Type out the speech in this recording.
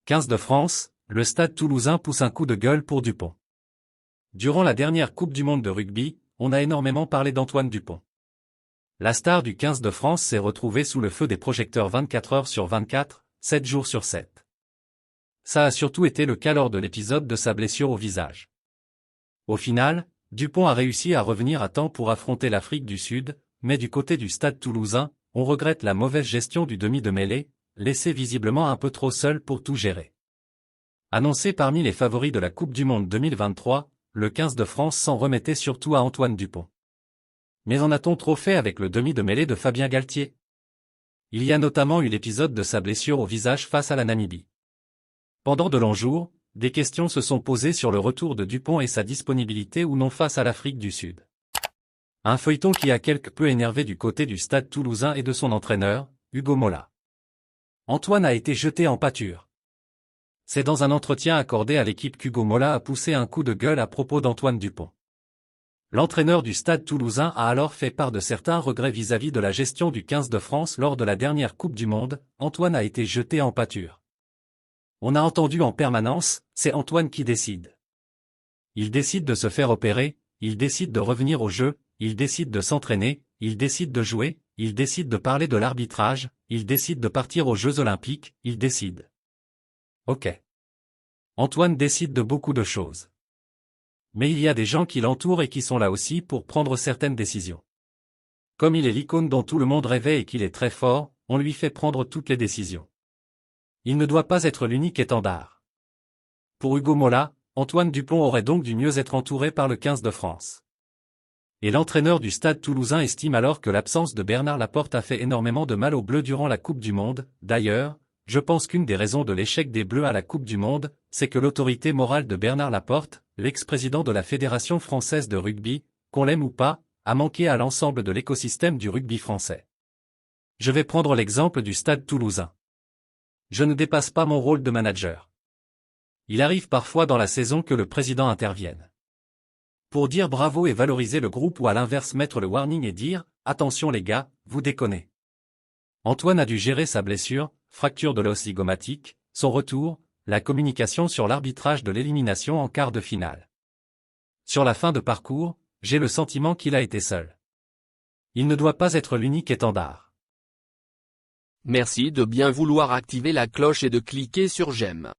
15 de France, le Stade Toulousain pousse un coup de gueule pour Dupont. Durant la dernière Coupe du Monde de rugby, on a énormément parlé d'Antoine Dupont. La star du 15 de France s'est retrouvée sous le feu des projecteurs 24 heures sur 24, 7 jours sur 7. Ça a surtout été le cas lors de l'épisode de sa blessure au visage. Au final, Dupont a réussi à revenir à temps pour affronter l'Afrique du Sud, mais du côté du Stade Toulousain, on regrette la mauvaise gestion du demi de mêlée, laissé visiblement un peu trop seul pour tout gérer. Annoncé parmi les favoris de la Coupe du Monde 2023, le 15 de France s'en remettait surtout à Antoine Dupont. Mais en a-t-on trop fait avec le demi de mêlée de Fabien Galtier? Il y a notamment eu l'épisode de sa blessure au visage face à la Namibie. Pendant de longs jours, des questions se sont posées sur le retour de Dupont et sa disponibilité ou non face à l'Afrique du Sud. Un feuilleton qui a quelque peu énervé du côté du Stade Toulousain et de son entraîneur, Hugo Mola. Antoine a été jeté en pâture. C'est dans un entretien accordé à l'équipe qu'Hugo Mola a poussé un coup de gueule à propos d'Antoine Dupont. L'entraîneur du Stade Toulousain a alors fait part de certains regrets vis-à-vis de la gestion du 15 de France lors de la dernière Coupe du Monde. Antoine a été jeté en pâture. On a entendu en permanence, c'est Antoine qui décide. Il décide de se faire opérer, il décide de revenir au jeu, il décide de s'entraîner, il décide de jouer, il décide de parler de l'arbitrage, il décide de partir aux Jeux Olympiques, il décide. Ok. Antoine décide de beaucoup de choses. Mais il y a des gens qui l'entourent et qui sont là aussi pour prendre certaines décisions. Comme il est l'icône dont tout le monde rêvait et qu'il est très fort, on lui fait prendre toutes les décisions. Il ne doit pas être l'unique étendard. Pour Hugo Mola, Antoine Dupont aurait donc dû mieux être entouré par le 15 de France. Et l'entraîneur du Stade Toulousain estime alors que l'absence de Bernard Laporte a fait énormément de mal aux Bleus durant la Coupe du Monde. D'ailleurs, je pense qu'une des raisons de l'échec des Bleus à la Coupe du Monde, c'est que l'autorité morale de Bernard Laporte, l'ex-président de la Fédération française de rugby, qu'on l'aime ou pas, a manqué à l'ensemble de l'écosystème du rugby français. Je vais prendre l'exemple du Stade Toulousain. Je ne dépasse pas mon rôle de manager. Il arrive parfois dans la saison que le président intervienne. Pour dire bravo et valoriser le groupe ou à l'inverse mettre le warning et dire « Attention les gars, vous déconnez ». Antoine a dû gérer sa blessure, fracture de l'os zygomatique, son retour, la communication sur l'arbitrage de l'élimination en quart de finale. Sur la fin de parcours, j'ai le sentiment qu'il a été seul. Il ne doit pas être l'unique étendard. Merci de bien vouloir activer la cloche et de cliquer sur j'aime.